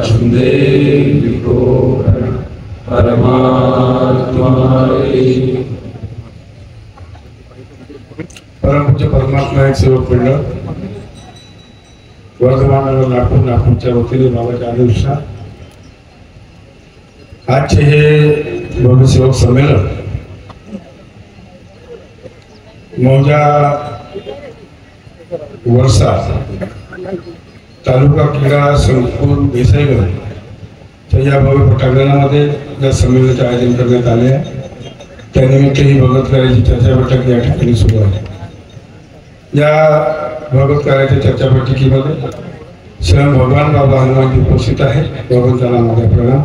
झुंदे परमात्मा परमपूज्य परमात्मा एक सेवक मंडळ वर्धमान नागपूरच्या वतीने बाबाच्या आदेशानुसार आजचे हे भव्य सेवक संमेलन मौजा वर्षा तालुका क्रीडा संकुल देसाईगंज या भव्य पटांगणामध्ये या संमेलनाचे आयोजन करण्यात आले आहे। त्यानिमित्त ही भगवत कार्याची चर्चा बैठक या ठिकाणी सुरू आहे। या भगवत कार्याच्या चर्चा बैठकीमध्ये स्वयं भगवान बाबा हनुमान उपस्थित आहे। भगवंतांना माझा प्रणाम।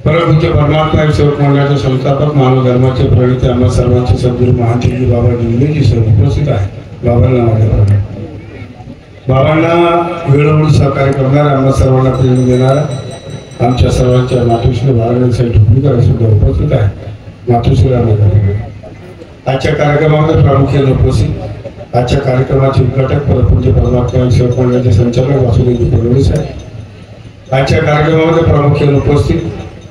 परमपूज्य परमात्मा सेवक मंडळाचे संस्थापक मानव धर्माचे प्रणेते आम्हा सर्वांचे सद्गुरू महातेजी बाबा जिंदगी सर्व उपस्थित आहे। बाबांना माझा प्रणाम। बाबांना वेळोवेळी सहकार्य करणारा आम्हा सर्वांना प्रेरणा देणारा आमच्या सर्वांच्या मातोश्री बाळासाहेब ढोकणीकर सुद्धा उपस्थित आहे। मातोश्रीला माझा प्रणाम। आजच्या कार्यक्रमामध्ये प्रामुख्याने उपस्थित आजच्या कार्यक्रमाचे उद्घाटक परमपूज्य परमात्मा सेवक मंडळाचे संचालक वासुदेवजी फडणवीस आहे। आजच्या कार्यक्रमामध्ये प्रामुख्याने उपस्थित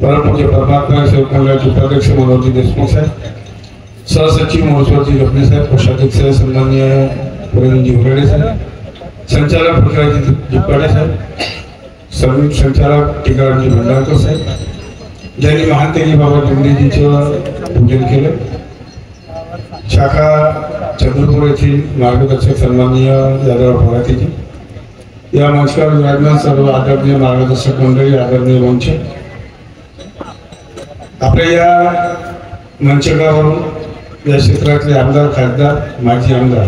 परमपूज्य परमात्मा सेवक मंडळाचे उपाध्यक्ष मनोहरजी देशमुख साहेब, सहसचिव महोत्सवजी लपणे साहेब, कोषाध्यक्ष सन्माननीय पुरणजी हुराडे साहेब, संचालक पृथ्वीराजी जिप्पाडे साहेब, संयुक्त संचालक टिकारामजी भंडारकर साहेब, ज्यांनी महातेजी बाबा जिंदगीचं पूजन केलं। शाखा चंद्रपूर येथील मार्गदर्शक सन्माननीय यादवराव भगातीजी, या मंचावर विराजमान सर्व आदरणीय मार्गदर्शक मंडळी, आदरणीय मंच, आपल्या या मंचकावरून या क्षेत्रातले आमदार, खासदार, माजी आमदार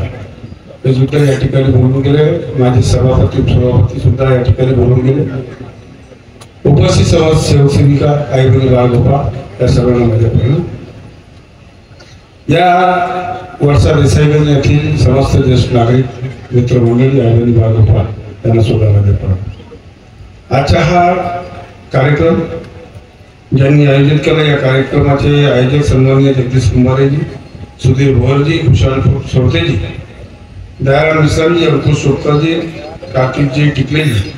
हे सुद्धा या ठिकाणी बोलून गेले। माजी सभापती सुद्धा या ठिकाणी बोलून गेले। उपस्थित सर्व सेवसेविका, आई बहिणी, बाळगोपाळ या सर्वांना माझ्या प्रणाम। या वर्षा देसाईगंज येथील समस्त ज्येष्ठ नागरिक मित्रमंडळी, आई बहिणी, बाळगोपाळ यांना सुद्धा माझ्या प्रणाम। आजचा हा कार्यक्रम ज्यांनी आयोजित केला, या कार्यक्रमाचे आयोजक सन्माननीय जगदीश कुंभारेजी, सुधीर भोरजी, कुशाल सोडतेजी, दयाराम मिश्राजी, अंकुश शोटकरजी, कार्तिकजी टिकलेजी,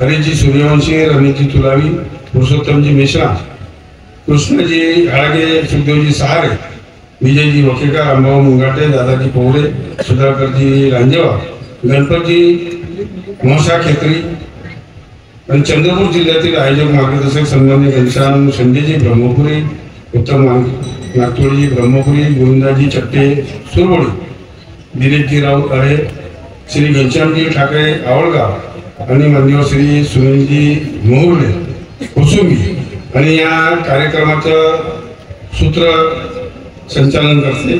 हरीजी सूर्यवंशी, रमेशजी तुलावी, पुरुषोत्तमजी मिश्रा, कृष्णजी हाळगे, सुखदेवजी सहारे, विजयजी वकेकर, अंबाऊ मुंगाटे, दादाजी पोवरे, सुधाकरजी रांजेवा, गणपतजी मोसा खेत्री आणि चंद्रपूर जिल्ह्यातील आयोजक मार्गदर्शक सन्माननीय घनश्याम संजयजी ब्रह्मपुरी, उत्तम नागतोळीजी ब्रह्मपुरी, गोविंदाजी चट्टे सुरवडी, दिलीपजी राऊत अरे, श्री घनश्यामजी ठाकरे आवळगाव आणि मान्यवर श्री सुनीलजी मोहुर्ले कुसुंबी आणि या कार्यक्रमाचं सूत्र संचालन करते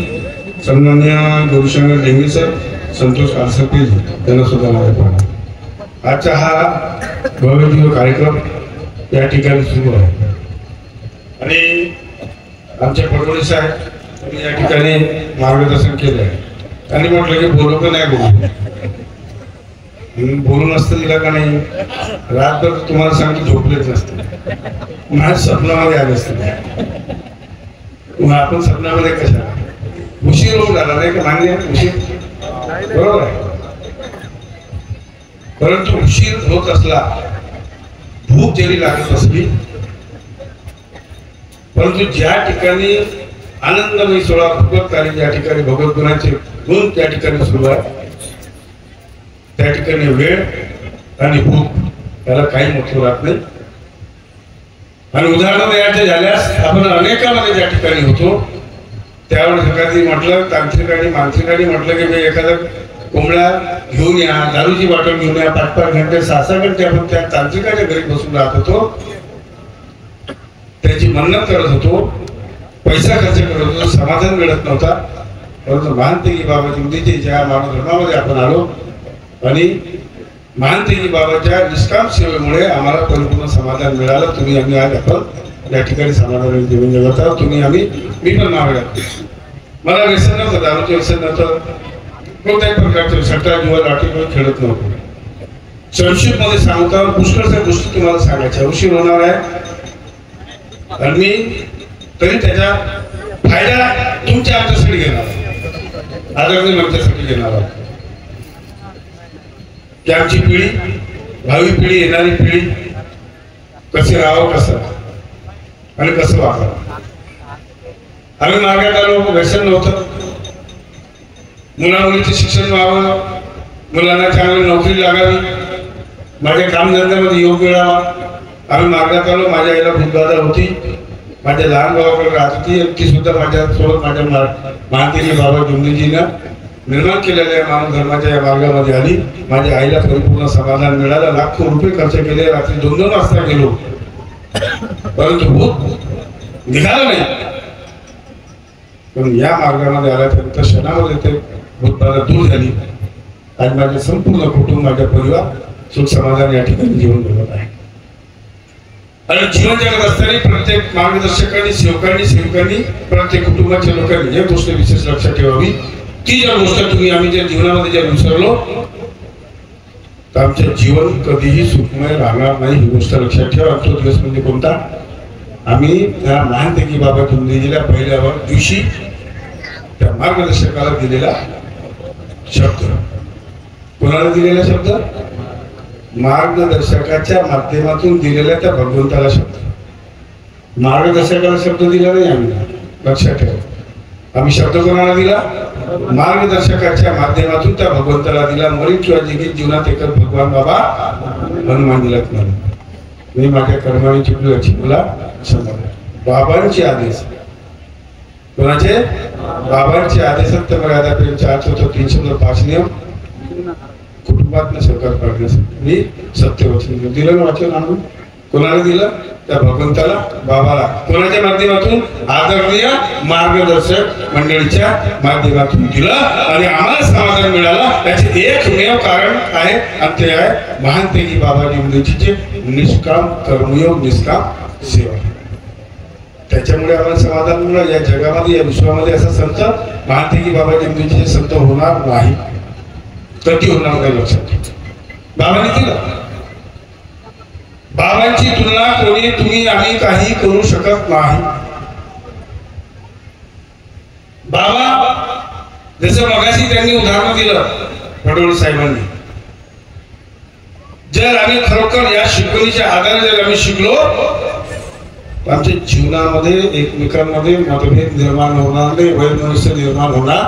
सन्मान्य गौरीशंकर डेंगे सर, संतोष आरसपे यांना सुद्धा माझ्या प्रणाम। आजचा हा भव्य कार्यक्रम या ठिकाणी सुरू आहे आणि आमच्या फडणवीस साहेब या ठिकाणी मार्गदर्शन केलं आहे आणि म्हटलं की बोलू का नाही बोलून असतं दिला का नाही, रातभर तुम्हाला सांगतो झोपलेच नसते, माझ्या स्वप्नामध्ये आले असते। मग आपण स्वप्नामध्ये कशा उशीर होऊन झाला नाही का, मान्य उशीर बरोबर आहे, परंतु उशीर होत असला, भूक जरी लागत असली, परंतु ज्या ठिकाणी आनंदमयी सोहळा भगवत कार्य, ज्या ठिकाणी भगवत गुणाचे गुण त्या ठिकाणी सुरू आहे, त्या ठिकाणी वेळ आणि भूक याला काही मोठं राहत नाही। आणि उदाहरण द्यायचे झाल्यास आपण अनेकांमध्ये ज्या ठिकाणी होतो त्यावेळेस एखादी म्हटलं तांत्रिकांनी मानसिकांनी म्हटलं की मी एखादा कोंबड्या घेऊन या, दारूची बॉटल घेऊन या, 5-5 घंटे 6-6 घंटे आपण त्या तांत्रिकाच्या घरी बसून राहत होतो, त्याची मन्नत करत होतो, पैसा खर्च करत होतो, समाधान मिळत नव्हता। परंतु महातेजी बाबा जिंदगीचे ज्या मानव धर्मामध्ये आपण आलो आणि महातेजी बाबाच्या निष्काम सेवेमुळे आम्हाला परिपूर्ण समाधान मिळालं। तुम्ही आम्ही आज आपण या ठिकाणी समाधान देऊन जगत आहोत। तुम्ही आम्ही मी पण नाव घातले, मला व्यसन नव्हतं, दारूचे व्यसन नव्हतं, कोणत्याही प्रकारचे सट्टा जुवा लाठीवर खेळत नव्हतो। संक्षिप्त मध्ये सांगता पुष्कळशा गोष्टी तुम्हाला सांगायच्या, उशीर होणार आहे आणि मी तरी त्याचा फायदा तुमच्या आमच्यासाठी घेणार, आदरणीय आमच्यासाठी घेणार आहोत की आमची पिढी भावी पिढी येणारी पिढी कशी राहावं, कसं आणि कसं वागावं. आम्ही मार्गात आलो, व्यसन नव्हतं, मुलामुलीचं शिक्षण व्हावं, मुलांना चांगली नोकरी लागावी, माझ्या कामधंद्यामध्ये योग मिळावा. आम्ही मार्गात आलो. माझ्या आईला भूतबाधा होती, माझ्या लहान भावाकडे राहत होती, ती सुद्धा माझ्यासोबत माझ्या महातेजी बाबा जुमलीजीनं निर्माण केलेल्या मानव धर्माच्या या मार्गामध्ये आली. माझ्या आईला परिपूर्ण समाधान मिळालं. लाखो रुपये खर्च केले, रात्री 2-2 वाजता गेलो, परंतु भूत निघालं नाही. पण या मार्गामध्ये आल्यानंतर क्षणामध्ये ते भूतबाधा दूर झाली. आज माझे संपूर्ण कुटुंब, माझा परिवार सुख समाधान या ठिकाणी जीवन जगत आहे. आणि जीवन जगत असताना प्रत्येक मार्गदर्शकांनी, सेवकांनी प्रत्येक कुटुंबाच्या लोकांनी एक गोष्ट विशेष लक्षात ठेवावी. ती ज्या गोष्ट आम्ही ज्या जीवनामध्ये ज्या विसरलो तर आमचं जीवन कधीही सुखमय राहणार नाही, ही गोष्ट लक्षात ठेवा. तो दिवस म्हणजे कोणता? आम्ही त्या महानतेकी बाबा जुमलीजीला पहिल्या दिवशी त्या मार्गदर्शकाला दिलेला शब्द. कोणाला दिलेला शब्द? मार्गदर्शकाच्या माध्यमातून दिलेल्या त्या भगवंताला शब्द. मार्गदर्शकाला शब्द दिला नाही आम्ही, लक्षात ठेवा. आम्ही शब्द कोणाला दिला? मार्गदर्शकाच्या माध्यमातून त्या भगवंताला दिला. मरीत किंवा जिगीत जीवनात एकच भगवान बाबा हनुमान दिलात नाही. मी माझ्या कर्माने चुकलो याची मला क्षमा. बाबांचे आदेश, कोणाचे? बाबांचे आदेश. सत्यमर्यादा प्रेम 4-305 नियम कुटुंबात सहकार करण्यासाठी मी सत्यवचन दिलं ना. वाचन आणून कोणाला दिलं? त्या भगवंताला, बाबाला. कोणाच्या माध्यमातून? आदरणीय मार्गदर्शक मंडळीच्या माध्यमातून दिलं. आणि आम्हाला समाधान मिळालं. त्याचे एकमेव कारण आहे आणि ते आहे महानतेकी बाबा जुमलीजीचे निष्काम कर्मयोग, निष्काम सेवा. त्याच्यामुळे आम्हाला समाधान मिळालं. या जगामध्ये, या विश्वामध्ये असा संत महानतेकी बाबा जुमलीजीचे संत होणार नाही, कधी होणार नाही, लक्षात. बाबांनी दिलं. बाबांची तुलना कोणी, तुम्ही, आम्ही काही करू शकत नाही. बाबा जसं मगाशी त्यांनी उदाहरण दिलं फडवळे साहेबांनी, जर आम्ही खरोखर या शिकवणीच्या आधारे जर आम्ही शिकलो आमच्या जीवनामध्ये एकमेकांमध्ये मतभेद निर्माण होणार नाही, वैमनस्य निर्माण होणार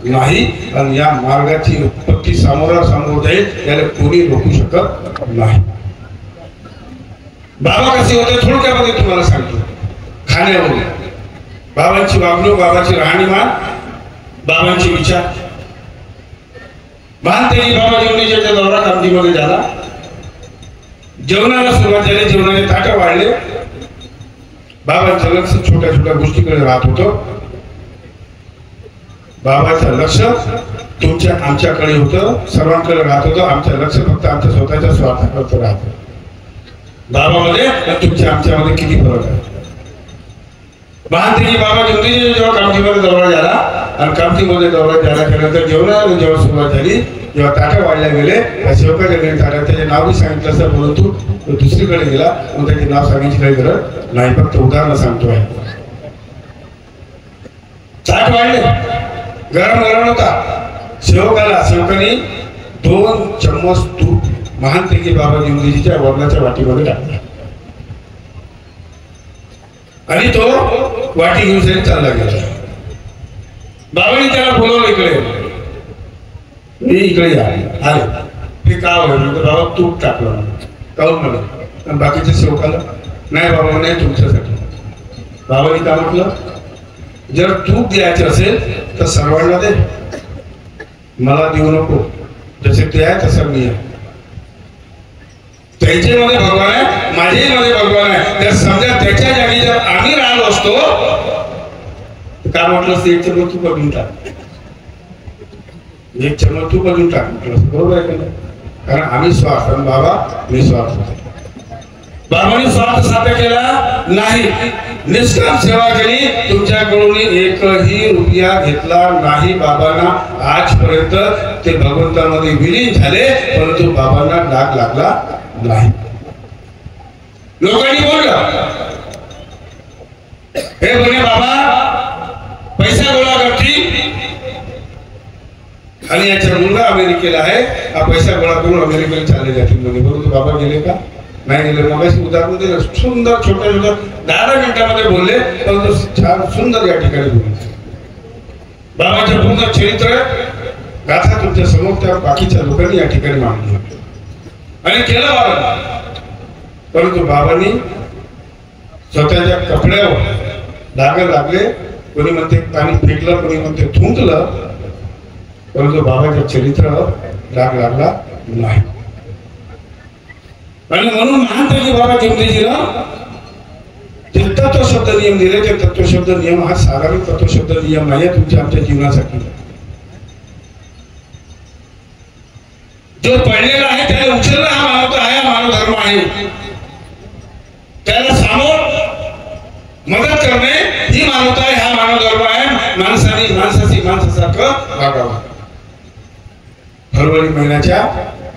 नाही. आणि या मार्गाची उत्पत्ती सामोरासमोर जाईल, याला कोणी रोखू शकत नाही. बाबा कसे होते थोडक्यामध्ये तुम्हाला सांगतो. खाण्यावरून बाबांची वागणूक, बाबाची राहणीमान, बाबांचे विचार. महानतेकी बाबा जुमलीजीचा दौरा कामठीमध्ये झाला. जेवणाला सुरुवात झाली, जेवणाने ताटं वाढले. बाबांचं लक्ष छोट्या छोट्या गोष्टीकडे राहत होतं. बाबाचं लक्ष तुमच्या आमच्याकडे होतं, सर्वांकडे राहत होतं. आमचं लक्ष फक्त आमच्या स्वतःच्या स्वार्थाकडे राहत होतं. बाबामध्ये तुमच्या आमच्यामध्ये किती फरक आहे. महानतेकी बाबा जुमलीजी जेव्हा कामठीमध्ये दौरा झाला आणि कामठीमध्ये दौरा झाल्यानंतर जेवणाला जेव्हा सुरुवात झाली, जेव्हा ताटं वाढल्या गेले, त्या सेवकाच्या घरी ताट्या त्याचे नाव बी सांगितलं असं, परंतु तो दुसरीकडे गेला. मग त्याचे नाव सांगायची काही गरज नाही, फक्त उदाहरण सांगतो आहे. ताट वाढले, गरम गरम होता. सेवकाने 2 चम्मच तूप महानतेकी बाबा जुमलीजीच्या वरणाच्या वाटीमध्ये टाकला आणि तो वाटी घेऊन चालला गेला. बाबांनी त्याला बोलवलं इकडे, मी इकडे आले. ते का होईल? बाबा तूप टाकलं. काहून मला? आणि बाकीच्या सेवकाला नाही, बाबा नाही तुमच्यासाठी. बाबांनी काय म्हटलं? जर तूप द्यायचे असेल तर सर्वांना दे, मला देऊ नको. जसे ते आहे तसं मी आहे. त्याच्यामध्ये भगवान आहे, माझ्याही मध्ये भगवान आहे. तर समजा त्याच्या जागी जर आम्ही राहिलो असतो तर काय म्हटलं असतं? 1 चमच तूप बघून टाक, 1 चमच तूप बघून टाक म्हटलं असतं. बरोबर आहे का नाही? कारण आम्ही स्वार्थ, बाबा निस्वार्थ होतो. बाबांनी स्वार्थ साध्य केला नाही, निष्काम सेवा केली. तुमच्याकडून एकही रुपया घेतला नाही. बाबांना आजपर्यंत ते भगवंतामध्ये विलीन झाले, परंतु बाबांना डाग लागला नाही. लोकांनी बोललं, हे म्हणे बाबा पैसा गोळा करतील आणि याचा मुलगा अमेरिकेला आहे, हा पैसा गोळा करून अमेरिकेला चालले जातील म्हणे. बरोबर बाबा गेले का? नाही गेले. मग अशी उदाहरण दिलं, सुंदर छोट्या छोट्या 10 मिनिटांमध्ये बोलले, परंतु छान सुंदर या ठिकाणी बोलले. बाबाचे पूर्ण चरित्र गाथा तुमच्या समोर त्या बाकीच्या लोकांनी या ठिकाणी मांडली आणि केलं बाबांनी. परंतु बाबांनी स्वतःच्या कपड्यावर डाग लागले, कोणी म्हणते पाणी फेकलं, कोणी म्हणते थुंकलं, परंतु बाबाच्या चरित्रावर डाग लागला नाही. आणि म्हणून महानपैकी बाबा किमतीजीनं ते तत्वशब्द नियम दिले. ते तत्वशब्द नियम हा साधारण तत्वशब्द नियम नाही, तुमच्या आमच्या जीवनासाठी. जो पडलेला आहे त्याला उचलणं हा मानवता आहे, मानव धर्म आहे. त्याला सामोर मदत करणे ही मानवता आहे, हा मानव धर्म आहे. माणसाची माणसासारखं वागावं. फरवरी महिन्याच्या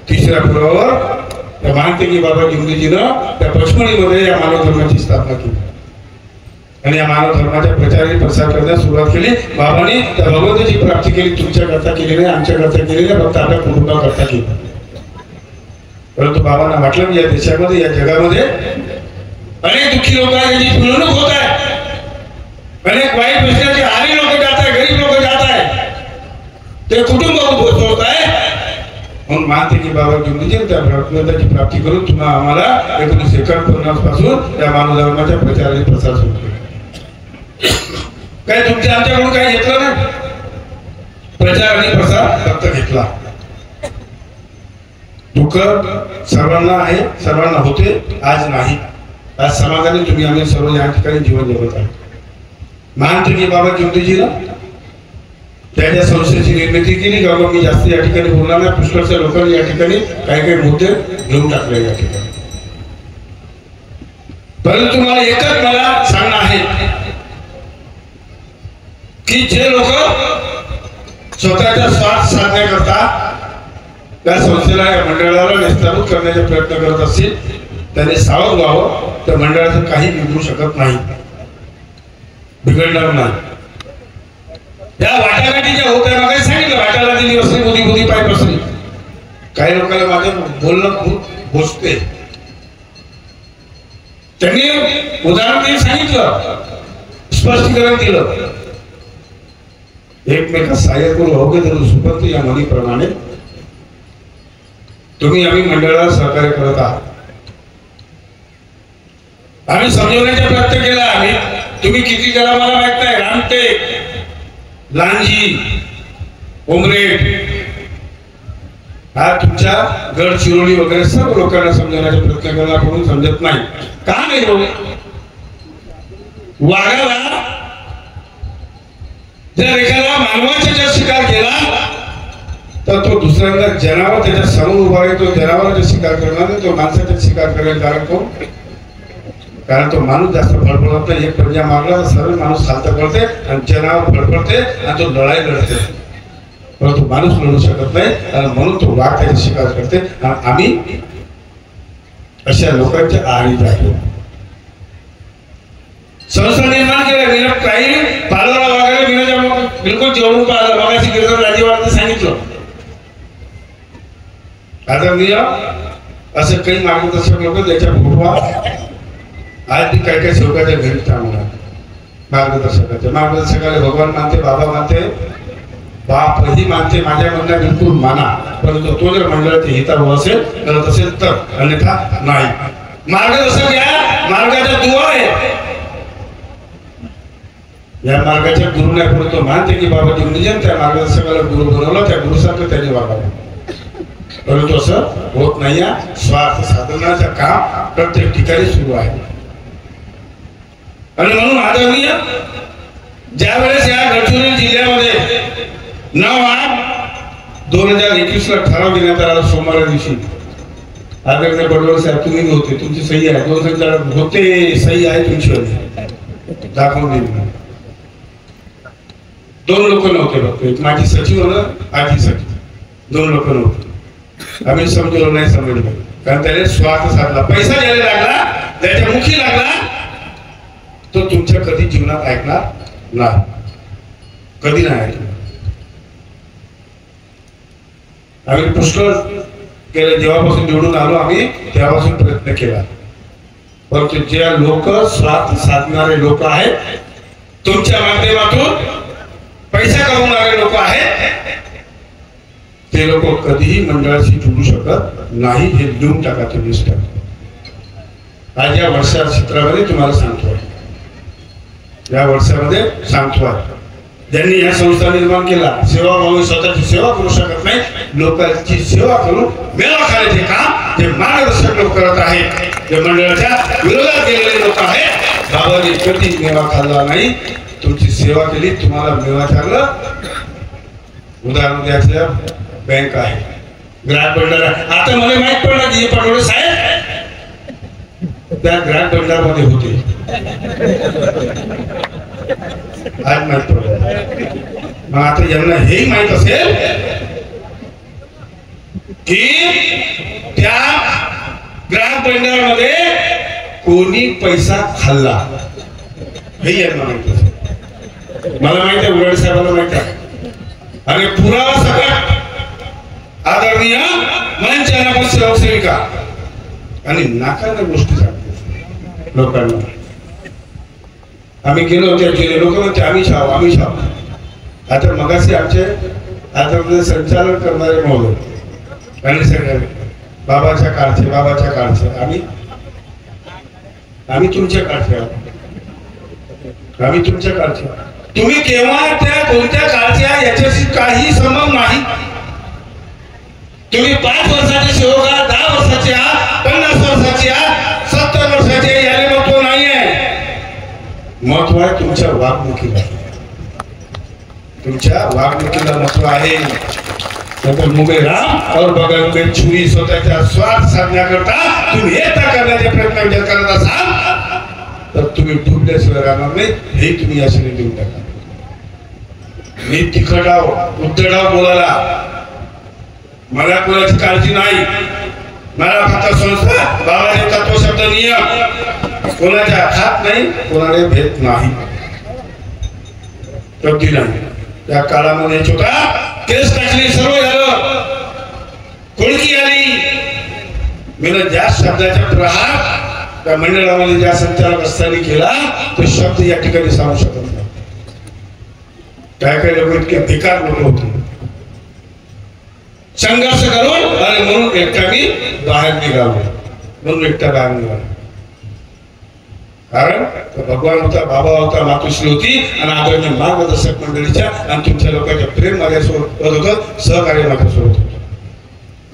3ऱ्या पुरावर त्या महानतेगी बाबा किमतीजीनं त्या पचमणीमध्ये या मानव धर्माची स्थापना केली आणि या मानव धर्माच्या प्रचार प्रसार करण्यास सुरुवात केली. बाबांनी त्या भगवंताची प्राप्ती केली. तुमच्या करता केली नाही, आमच्या करता केली नाही, फक्त आपल्या कुटुंबाकरता केली. परंतु बाबांना वाटलं की या देशामध्ये, या जगामध्ये अनेक दुःखी लोक आहेत, ज्यांची फुलवणूक होत आहे, अनेक वाईट प्रश्नाचे आली लोक जात आहे, गरीब लोक जात आहे, ते कुटुंब उद्ध्वस्त होत आहे. म्हणून मानते की बाबा किमतीजी त्या भगवंताची प्राप्ती करून तुम्हाला आम्हाला 1951 पासून त्या मानव धर्माच्या प्रचार आणि प्रसार सुरू केला. काही तुमच्या आमच्याकडून काही घेतलं नाही, प्रचार आणि प्रसार फक्त घेतला. दुःख सर्वांना आहे, सर्वांना होते, आज नाही. आज समाजाने तुम्ही आम्ही सर्व या ठिकाणी जीवन जगत आहे. मानते की बाबा किमतीजीला त्याच्या संस्थेची निर्मिती केली. बाबा मी जास्त या ठिकाणी बोलणार नाही, पुष्कळच्या लोकांनी या ठिकाणी काही मुद्दे घेऊन टाकले या ठिकाणी. परंतु मला एकच मला सांगणं आहे की जे लोक स्वतःचा स्वार्थ साधण्याकरता त्या संस्थेला, या मंडळाला नेस्ताभूत करण्याचा प्रयत्न करत असतील, त्याने सावध व्हावं. त्या मंडळाचं काही बिघडू शकत नाही, बिघडणार नाही. त्या वाटाघाटीच्या होत्या, मग सांगितलं वाटाला दिली बसली, बुधी बुधी पाय बसली. काही लोकांना माझं बोलणं खूप बोचते. त्यांनी उदाहरण त्यांनी सांगितलं, स्पष्टीकरण दिलं. एकमेका सहाय्य करू अवघे धरून सुपंत या म्हणीप्रमाणे तुम्ही आम्ही मंडळाला सहकार्य करत आहात. आम्ही समजवण्याचा प्रयत्न केला. आम्ही तुम्ही किती जरा मला माहित नाही, रामटेक, लांजी, उमरेड, हा तुमच्या गडचिरोली वगैरे सर्व लोकांना समजवण्याचा प्रयत्न केला, कोणी समजत नाही. का नाही हो? वाघाला जर एखादा मानवाचा जर शिकार केला तर तो दुसऱ्यांदा जनावर त्याच्या समोर उभा आहे, तो जनावराचा शिकार करणार नाही, तो माणसाचा शिकार करेल. कारण तो माणूस जास्त फडफडत नाही. एक पंजा मारला तर सर्व माणूस खालत पडते आणि जनावर फडफडते आणि तो लढाई लढते, परंतु माणूस लढू शकत नाही. आणि म्हणून तो वाघ त्याचा शिकार करते. आणि आम्ही अशा लोकांच्या आहारी जातो. संस्था निर्माण केलं, काही पालरा वागायला विनाच्या बिलकुल जेवढून पाहिलं. मगाशी गिरधर राजेवारांनी सांगितलं, आदरणीय असं काही मार्गदर्शक लोक त्याच्या फोटोवा आज बी काही काही सेवकाच्या घरी थांबणार. मार्गदर्शकाला भगवान मानते, बाबा मानते, बापही मानते, माझ्या म्हणण्या बिलकुल माना. परंतु तो जर मंडळाच्या हितावर असेल करत असेल तर, अन्यथा नाही. मार्गदर्शक या मार्गाच्या दुवा आहे. या मार्गाच्या गुरु नाही, परंतु मानते की बाबा नियोजन त्या मार्गदर्शकाला गुरु बनवलं, त्या गुरुसारखं त्यांनी वागावं. परंतु असं होत नाही. स्वार्थ साधनाचं काम प्रत्येक ठिकाणी सुरू आहे. आणि म्हणून आदरणीय ज्या वेळेस या गडचिरोली जिल्ह्यामध्ये 9/8/2021 ठराव देण्यात आला, सोमवार दिवशी आदरणीय बडवळ साहेब तुम्ही होते, तुमची सही आहे, 2 जण होते, सही आहे तुमची, दाखवून दिली. 2 लोक नव्हते फक्त, एक माझी सचिव होणं, आजी सचिव, 2 लोक नव्हते. आम्ही समजवलं नाही, समजलं, कारण त्याने स्वार्थ साधला, पैसा द्यायला लागला, त्याच्या मुखी लागला, तो तुमच्या कधी जीवनात ऐकणार नाही, कधी नाही ऐकणार. आम्ही पुष्कळ गेल्या जेव्हापासून निवडून आलो आम्ही तेव्हापासून प्रयत्न केला, परंतु जे लोक स्वार्थ साधणारे लोक आहेत, तुमच्या माध्यमातून पैसा कमवणारे लोक आहेत, ते लोक कधीही मंडळाशी जोडू शकत नाही. हे लिहून टाका तुम्ही. आज या वर्षा क्षेत्रामध्ये तुम्हाला सांगतो, या वर्षामध्ये सांगतो, ज्यांनी या संस्था निर्माण केला, सेवा म्हणून स्वतःची सेवा करू शकत नाही, लोकांची सेवा करून मेवा खाण्याचे काम जे मार्गदर्शक लोक करत आहेत, जे मंडळाच्या विरोधात गेलेले लोक आहेत. बाबांनी कधी मेवा खाल्ला नाही, तुमची सेवा केली, तुम्हाला मेवा चाललं. उदाहरण द्यायचं, बँक आहे, ग्राहक भंडार. आता मला माहित पडलं की पडवळे साहेब त्या ग्राहक भंडार मध्ये होते. आज माहित पडलं. मग आता यांना हेही माहित असेल की त्या ग्राहक भंडार मध्ये कोणी पैसा खाल्ला, हे यांना माहित असेल. मला माहित आहे, उराड साहेबांना माहित आहे. आणि पुरावा सगळा आदरणीय मंचाना सेविका आणि नाकाने गोष्टी सांगते लोकांना. आम्ही गेलो त्या जिल्हे लोक म्हणते आम्ही छाव. आता मगाशी आमचे आता संचालन करणारे महोदय आणि सगळे बाबाच्या काळचे आम्ही तुमच्या काळचे आहोत. आम्ही तुमच्या काळचे. तुम्ही केव्हा त्या कोणत्या काळच्या याच्याशी काही संबंध नाही. तुम्ही 5 वर्षाचे सेवक आहात, 10 वर्षाचे आहात, 50 वर्षाचे आहात, 70 वर्षाचे, याला महत्व नाही आहे. महत्व आहे तुमच्या वागणुकीला. तुमच्या वागणुकीला महत्व आहे. मुगे राम और बगल में छुरी. स्वतःच्या स्वार्थ साधण्याकरता तुम्ही एकता करण्याचे प्रयत्न जर करत असाल तर तुम्ही डुबल्याशिवाय राहणार नाही. हे तुम्ही याशी देऊन टाका. मी तिखटाव उद्धडाव बोलायला मला कोणाची काळजी नाही. मला फक्त संस्था बाबाचे तत्व शब्द नियम कोणाच्या हात नाही, कोणाने भेट नाही, कधी नाही. त्या काळामध्ये छोटा केस टाकली, सर्व झालं, कोळकी आली. मी ज्या शब्दाचा प्रहार त्या मंडळामध्ये ज्या संचालक असताना केला तो शब्द या ठिकाणी सांगू शकत नाही. काही लोक इतके बेकार लोक होते. संघर्ष करून आणि म्हणून एकटा मी बाहेर निघालो. कारण भगवान होता, बाबा होता, मातोश्री होती आणि आदरणीय मार्गदर्शक मंडळीच्या आणि तुमच्या लोकांच्या प्रेम माझ्यासोबत होतं, सहकार्य माझ्यासोबत होतं.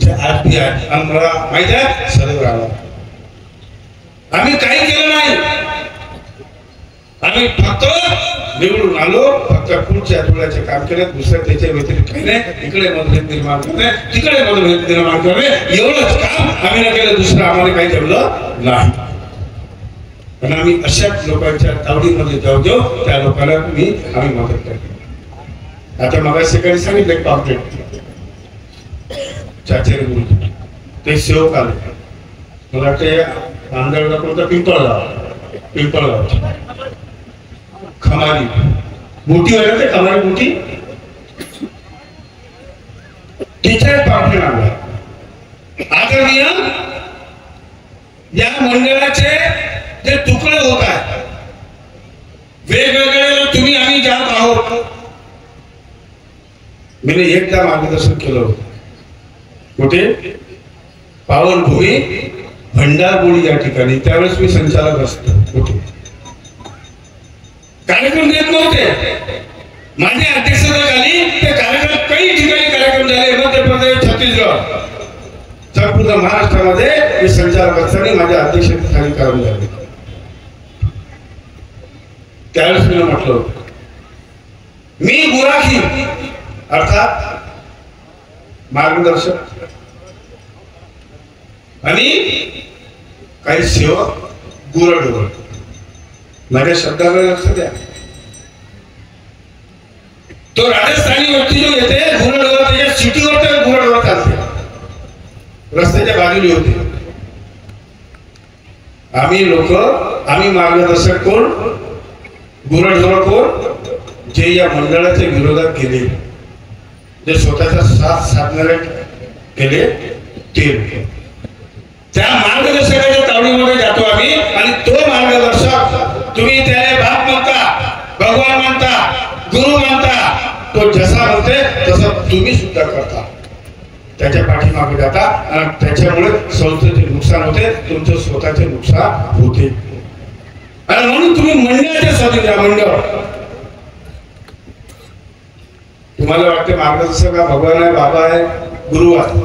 जे आज बी आहे आणि मला माहित आहे सदैव राहणार. आम्ही काही केलं नाही. आम्ही फक्त निवडून आलो, फक्त पुढच्या आठवड्याचे काम केले, दुसऱ्या त्याच्या व्यतिरिक्त काही नाही. इकडे मतभेद निर्माण करणे, तिकडे मतभेद निर्माण करणे, एवढंच काम आम्ही न केलं. दुसरं आम्हाला काही जमलं नाही. पण आम्ही अशाच लोकांच्या तावडीमध्ये जाऊ देऊ, त्या लोकांना आम्ही मदत करतो. आता मग सकाळी सांगितलं पॉम्पलेट चाचेरी बोलतो ते सेवक आले. मला ते आंधळला कोणता पिंपळगाव खमारी मोठी होय ना, ते खमारी मोठी तिच्या पॉम्पलेट आणला. आदरणीय या मंडळाचे जे तुकडे होत आहेत वेगवेगळे, तुम्ही आम्ही जात आहोत. मी एकदा मार्गदर्शन केलं होतं. कुठे? पावनभूमी भंडारबोळी या ठिकाणी. त्यावेळेस मी संचालक असतो. कुठे कार्यक्रम देत नव्हते. माझ्या अध्यक्षतेखाली ते कार्यक्रम काही ठिकाणी कार्यक्रम झाले. मध्य प्रदेश, छत्तीसगड, संपूर्ण महाराष्ट्रामध्ये मी संचालक असताना माझ्या अध्यक्षतेखाली कार्यक्रम झाले. त्यावेळेस मी म्हटलं मी गुराखी अर्थात मार्गदर्शक आणि काही सेवक गुरढोर. माझ्या शब्दाला लक्ष द्या. तो राजस्थानी व्यक्ती जो येते गुरढोर, त्याच्या सिटीवर तर गुरढोर चालते, रस्त्याच्या बाजूला होते. आम्ही लोक, आम्ही मार्गदर्शक कोण, गुरढोर कोण, जे या मंडळाच्या विरोधात गेले, जे स्वतःचा साथ साधणारे केले ते लोक. त्या मार्गदर्शकाच्या तावडीमध्ये जातो आम्ही आणि तो मार्गदर्शक तुम्ही त्याला बाप म्हणता, भगवान म्हणता, गुरु म्हणता, तो जसा म्हणते तसं तुम्ही सुद्धा करता. त्याच्या पाठीमागे जाता आणि त्याच्यामुळे संस्थेचे नुकसान होते, तुमचं स्वतःचे नुकसान होते. आणि म्हणून तुम्ही मंडळाच्या स्वाधीन द्या. मंडळ तुम्हाला वाटते मार्गदर्शक हा भगवान आहे, बाबा आहे, गुरु आहे.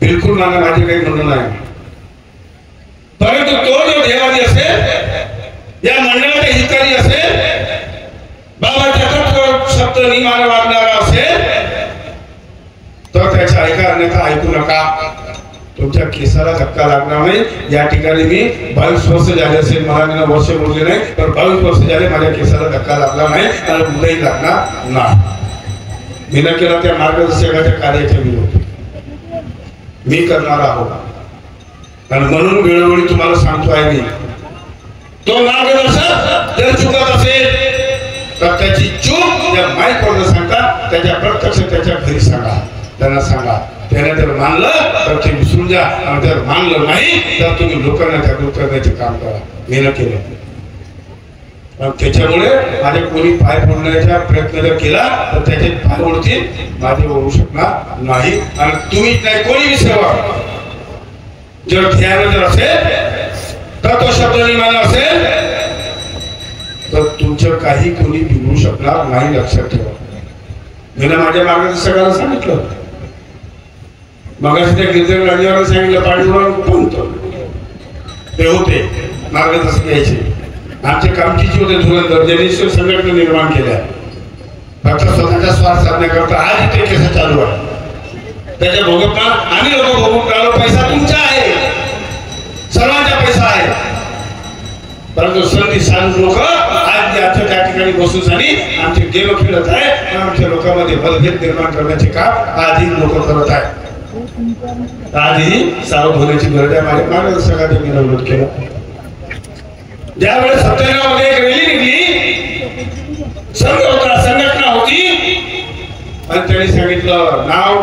बिलकुल मला माझे काही म्हणणं नाही. परंतु तो जो देवादी असेल, या मंडळाचा हितकारी असेल, बाबाच्या तत्व शब्द नियमाने वागणारा असेल, तर त्याच्या अन्यथा ऐकू नका. तुमच्या केसाला धक्का लागणार नाही. या ठिकाणी मी 22 वर्ष झाले असेल, मला मी वर्ष बोलले नाही, पण 22 वर्ष झाले माझ्या केसाला धक्का लागला नाही आणि उद्याही लागणार नाही. मी न केला त्या मार्गदर्शकाच्या कार्याच्या विरोध मी करणार आहोत. आणि म्हणून वेळोवेळी तुम्हाला सांगतो आहे मी, तो मार्गदर्शक जर चुकत असेल तर त्याची चूक त्या माईकवर न सांगता त्याच्या प्रत्यक्ष त्याच्या घरी सांगा, त्यांना सांगा. त्याने जर मानलं तर ते विसरून जा, आणि जर मानलं नाही तर तुम्ही लोकांना जागृत करण्याचे काम करा. मी न केलं. त्याच्यामुळे माझे कोणी पाय फोडण्याचा प्रयत्न जर केला तर त्याचे पाय ओढतील, माझे ओढू शकणार नाही. आणि तुम्हीच नाही, कोणी सेवा जर ध्यान जर असेल, तर तो शब्द नियमानं असेल, तर तुमचं काही कोणी बिघडू शकणार नाही. लक्षात ठेवा. मी माझ्या मार्गदर्शकाला सांगितलं, मगाशी त्या गिरधर राजाला सांगितलं, पाठीवर पंत ते होते मार्गदर्शक यायचे. आमचे कामकीचे होते धुरंधर, ज्यांनी संघटना निर्माण केल्या फक्त स्वतःचा स्वार्थ साधण्याकरता. आज इथे केस चालू आहे. त्याच्या भोगतना आम्ही लोक भोगून राहिलो. पैसा तुमचा आहे, सर्वांचा पैसा आहे. परंतु संधी साधू लोक आज आमच्या त्या ठिकाणी बसून आमचे गेम खेळत आहे. आमच्या लोकांमध्ये मतभेद निर्माण करण्याचे काम आजही लोक करत आहेत. आजही सावध होण्याची गरज आहे. माझ्या मार्गदर्शकाने मी विरोध केला. ज्यावेळेस 97 मध्ये एक रॅली निघली, संघ होता, संघटना होती, आणि त्यांनी सांगितलं नाव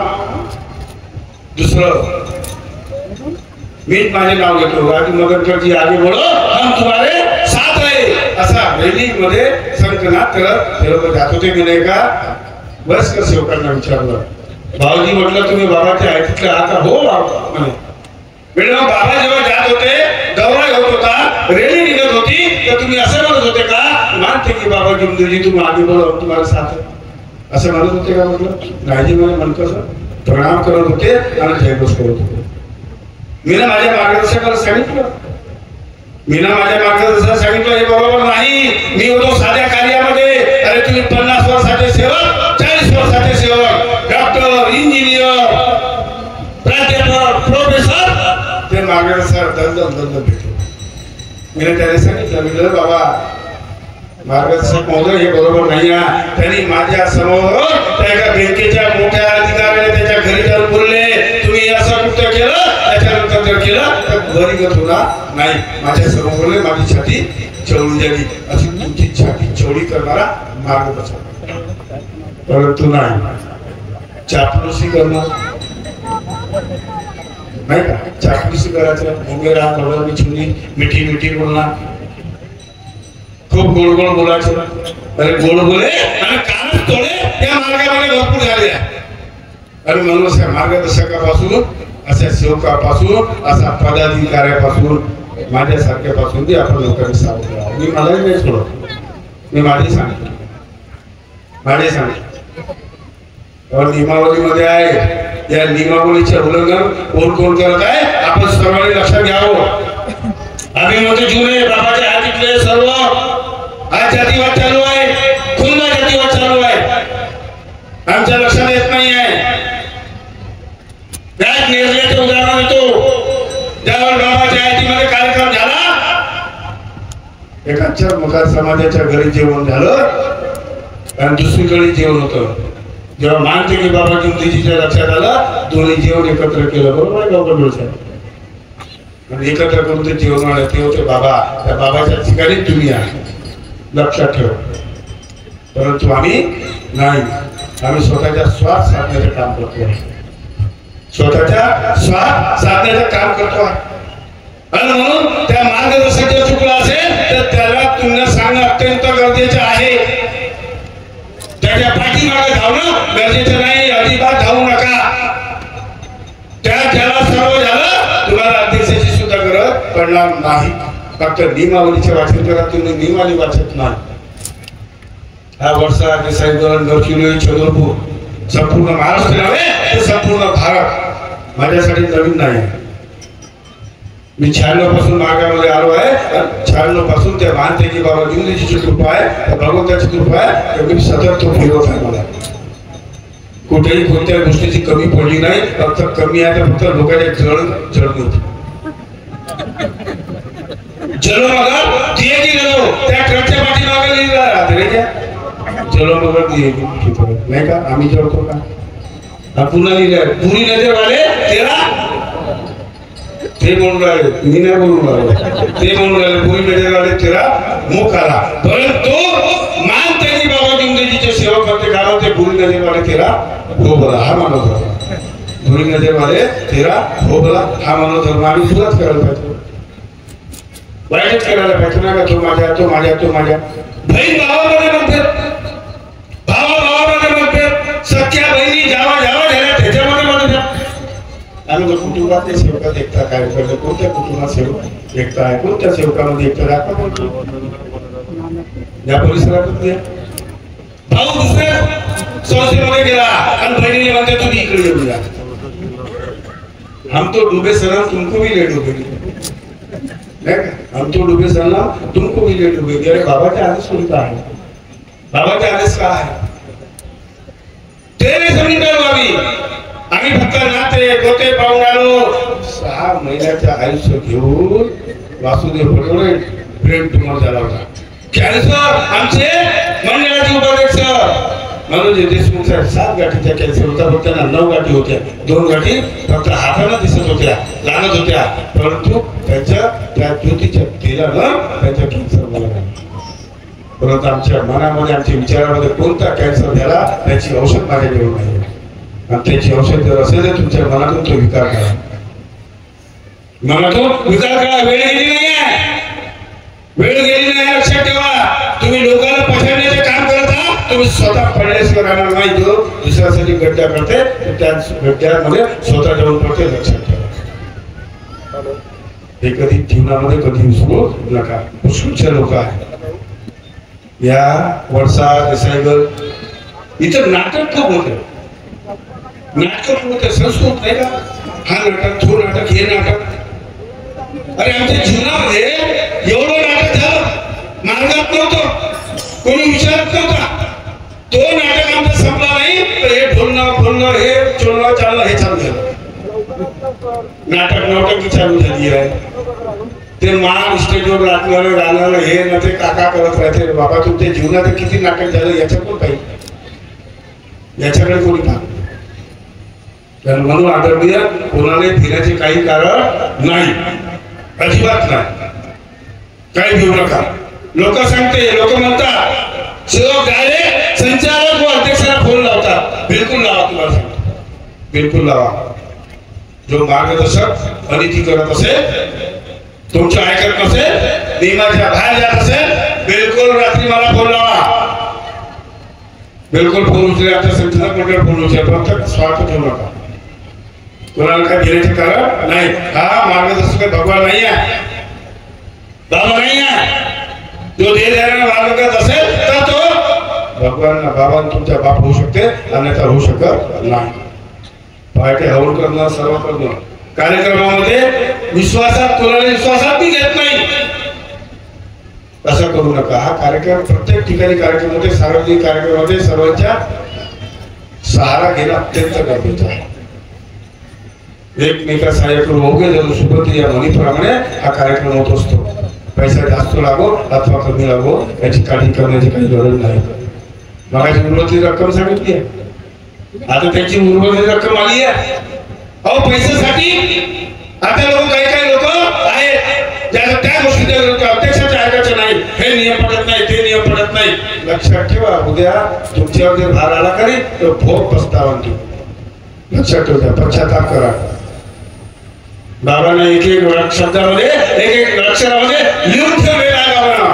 दुसरं, मीच माझे नाव घेतो, राजू मगरकर जी आगे बोलो, हम तुम्हारे साथ रहे. असा रॅली मध्ये संकनात करत ते लोक जात होते. मी नाही का वयस्कर सेवकांना विचारलं, भाऊजी म्हटलं तुम्ही बाबाचे आहे तिथले आता? हो बाबा म्हणे. बाबा जेव्हा जात होते, दौरा होत होता, रॅली निघत होती, तर तुम्ही असं म्हणत होते का, मानते की बाबा जिंदगी तुम आगे बोलो तुम्हाला साथ है, असं म्हणत होते का? म्हटलं नाही मला म्हणतं प्रणाम करत होते आणि जयघोष करत होते. मी ना माझ्या मार्गदर्शकाला सांगितलं, हे बरोबर नाही. मी होतो साध्या कार्यामध्ये. अरे तुम्ही 50 वर्षाचे सेवक, 40 वर्षाचे सेवक, डॉक्टर, इंजिनियर, प्राध्यापक, प्रोफेसर, ते मार्गदर्शक दंड भेटतो. मी त्याने सांगितलं, बाबा मार्गदर्शक महोदय हे बरोबर नाही आहे. त्यांनी माझ्या समोर त्या एका बँकेच्या मोठ्या अधिकाऱ्याने त्याच्या घरी जाऊन बोलले, तुम्ही असं कुठं केलं, त्याच्यानंतर जर केलं तर घरीगत होणार नाही. माझ्या समोर बोलले, माझी छाती चवळी झाली. अशी तुमची छाती चवळी करणारा मार्गदर्शक. परंतु नाही, चापलुसी करणार नाही का, चापलुसी करायचं, उमेरा थोडं मिठी मिठी मिठी बोलणार, खूप गोड गोड बोलायचं. अरे गोड बोले आणि कानच तोडे त्या मार्गामध्ये भरपूर झाले. आणि म्हणून मार्गदर्शकापासून, अशा सेवकापासून, असा पदाधिकाऱ्यापासून, माझ्यासारख्यापासून बी आपण लोकांनी सावध राहावं. मी मलाही नाही सोडत, मी माझे सांगतो. नियमावलीमध्ये आहे, या नियमावलीचे उल्लंघन कोण कोण करत आहे आपण सर्वांनी लक्षात घ्यावं. आम्ही म्हणतो जुने बाबाचे हातीतले सर्व आज जातीवाद चालू आहे, खुल्ला जातीवाद चालू आहे, आमच्या लक्षात येत नाही आहे. त्याच निर्णयाचे उदाहरण देतो. ज्यावेळी बाबाच्या हातीमध्ये कार्यक्रम झाला, एका चर्मकार समाजाच्या घरी जेवण झालं आणि दुसरीकडे जेवण होतं. जेव्हा मानते की बाबा जिंदगीच्या लक्षात आलं, दोन्ही जेवण एकत्र केलं. बरोबर आहे गावकडे आणि एकत्र करून ते जेवण आले, ते होते बाबा. त्या बाबाच्या ठिकाणी तुम्ही आहे, लक्षात ठेवा. परंतु आम्ही नाही, आम्ही स्वतःच्या स्वार्थ साधण्याचे काम करतो. स्वतःच्या स्वार्थ साधण्याचं काम करतो आहे. आणि म्हणून त्या मार्गदर्शक जर चुकला असेल तर त्याला तुम्हाला सांगणं अत्यंत गरजेचं आहे. त्याच्या पाठीमागे धावणं गरजेचं नाही, अजिबात धावू नका. ज्याला सर्व झालं तुम्हाला अध्यक्षाची सुद्धा गरज पडणार नाही. फक्त नियमावलीचे वाचन करा, तुम्ही नियमावली वाचत नाही. हा वर्षा देसाईगड गडचिरोली चंद्रपूर संपूर्ण महाराष्ट्र नव्हे तर संपूर्ण भारत माझ्यासाठी नवीन नाही. मी 96 पासून मार्गामध्ये आलो आहे. 96 पासून त्या मानते बाबा दिंडीची कृपा आहे, भगवंताची कृपा आहे, तर मी सतत तो फिरवत आहे. मला कुठेही कोणत्या गोष्टीची कमी पडली नाही. फक्त कमी आहे तर फक्त लोकांचे जळ होती. चलो मगर दिए की लो त्या ट्रकच्या पाठीमागे लिहिला राहते चलो मगर दिए की नाही का आम्ही जळतो का. पुन्हा लिहिलं पुरी नजर वाले तेरा ते म्हणून राहिले, मी नाही बोलून राहिले, ते म्हणून राहिले पुरी नजर वाले तेरा मुख आला. परंतु मान त्यांनी बाबा दिंडीचे सेवक होते का ते पुरी नजर वाले तेरा हो बोला हा मानव धर्म. पुरी नजर वाले तेरा हो बोला हा मानव धर्म आम्ही सुरुवात करायला पाहिजे. वाईटच करायला पाहिजे ना. तो माझ्या तो माझ्या तो माझ्या बहीण भावामध्ये म्हणतात, भावामध्ये म्हणतात, सख्या बहिणी जावा झाल्या त्याच्यामध्ये म्हणतात. आम्ही कुटुंबातले सेवकात एकता काय करतो. कोणत्या कुटुंबात सेवक एकता आहे, कोणत्या सेवकामध्ये एकता दाखवा या परिसरात. भाऊ दुसऱ्या संस्थेमध्ये गेला आणि बहिणीने म्हणते तुम्ही इकडे येऊन जा. हम तो डुबे सर तुमको भी ले डुबेगी हम तो डुबे सर तुमको भी ले डुबेगी. अरे बाबाचे आदेश कोणता आहे, बाबाचे आदेश काय आहे ते नाही समजून आम्ही फक्त नाते गोते पाहून आलो. 6 महिन्याचं आयुष्य घेऊन वासुदेव बरोबर ब्रेन ट्युमर झाला होता. कॅन्सर आमचे मंडळाचे उपाध्यक्ष मनोज देशमुख साहेब 7 गाठीच्या कॅन्सर होता. फक्त त्यांना 9 गाठी होत्या. 2 गाठी फक्त हाताला दिसत होत्या, लागत होत्या. परंतु त्याच्या त्या ज्योतीच्या तेलानं त्याच्या कॅन्सर मला नाही. परंतु आमच्या मनामध्ये आमच्या विचारामध्ये कोणता कॅन्सर झाला त्याची औषध माझ्याकडे नाही. आणि त्याची औषध जर असेल तर तुमच्या मनातून तो विकार करा. मनातून विकार करा. वेळ गेली नाही आहे, वेळ गेली नाही. लक्षात ठेवा, तुम्ही लोकांना पछाडण्याचे काम करत आहात. तुम्ही स्वतः पडल्याशिवाय राहणार नाही. जो दुसऱ्यासाठी गड्डा करते त्या गड्ड्यामध्ये स्वतः जाऊन पडते. लक्षात ठेवा, हे कधी जीवनामध्ये कधी विसरू नका. पुष्कळचे लोक आहेत या वर्षा देसाईगड इथं नाटक खूप होते. नाटक होते संस्कृत नाही का. हा नाटक तो नाटक हे नाटक. अरे आमच्या जीवनामध्ये एवढं नाटक झालं मार्गात नव्हतं, कोणी विचारत नव्हता. तो नाटक आमचा संपला नाही तर हे ढोलणं हे चोलणं चालणं हे चालू झालं. नाटक नौटंकी चालू झाली आहे. ते मान स्टेजवर नाचणारं गाणं हे ना ते काका करत राहते. बाबा तुमच्या जीवनात किती नाटक झालं याच्या कोण पाहिजे, याच्याकडे कोणी पाहत. म्हणून आदरणीय कोणाला फिरण्याचे काही कारण नाही, अजिबात नाही. काही घेऊ नका. लोक सांगते, लोक म्हणतात सेवक डायरेक्ट संचालक व अध्यक्षाला फोन लावतात. बिलकुल लावा, तुम्हाला सांगतो बिलकुल लावा. जो मार्गदर्शक अनिती करत असेल, तुमचं ऐकत नसेल, नियमाच्या बाहेर जात असेल, बिलकुल रात्री मला फोन लावा. बिलकुल फोन उचले. आता संचालक मंडळ फोन उचले. फक्त स्वार्थ ठेवू नका. कोणाला काय घेण्याचे कारण नाही. हा मार्गदर्शक भगवान नाही आहे, बाबा नाही आहे. जो देह देणारा मार्गदर्शक असेल तर तो भगवान बाबा तुमचा बाप होऊ शकते, अन्यथा होऊ शकत नाही. पार्टी हवन करणं, सर्व करणं कार्यक्रमामध्ये विश्वासात कोणाला विश्वासात मी घेत नाही असं करू नका. हा कार्यक्रम प्रत्येक ठिकाणी कार्यक्रम होते, सार्वजनिक कार्यक्रमामध्ये सर्वांच्या सहारा घेणं अत्यंत गरजेचं आहे. एकमेका सहाय्य करून होगे जर सुबती या म्हणीप्रमाणे हा कार्यक्रम होत असतो. पैसा जास्त लागो अथवा कमी लागो याची काळजी करण्याची काही गरज नाही. मगाची उर्वरित रक्कम सांगितली आहे, आता त्याची उर्वरित रक्कम आली आहे. अहो पैशासाठी आता लोक काही लोक आहेत ज्याला त्या गोष्टीच्या विरुद्ध अध्यक्षाच्या ऐकायचं नाही. हे नियम पडत नाही, ते नियम पडत नाही. लक्षात ठेवा, उद्या तुमच्यावर जर भार आला करी तर भोग पस्तावा. लक्षात ठेवता, पश्चाताप करा. बाबांना एक एक शब्दामध्ये एक एक अक्षरामध्ये लिहून ठेवलेला आहे बाबांना.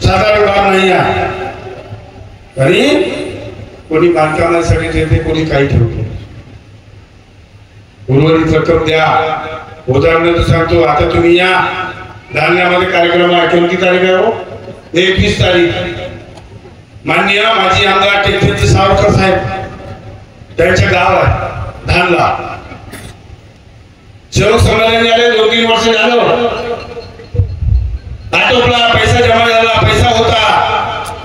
साधारण बाब नाही आहे. आणि कोणी बांधकामासाठी देते, कोणी काही ठेवतो. उर्वरित रक्कम द्या. उदाहरणार्थ सांगतो, आता तुम्ही या धान्यामध्ये कार्यक्रम आहे. कोणती तारीख आहे हो? 21 तारीख. माननीय माजी आमदार टेकचंद सावरकर साहेब त्यांचे गाव आहे धानला. सेवक संमेलन झाले 2-3 वर्ष झालं. आटोपला, पैसा जमा झाला, पैसा होता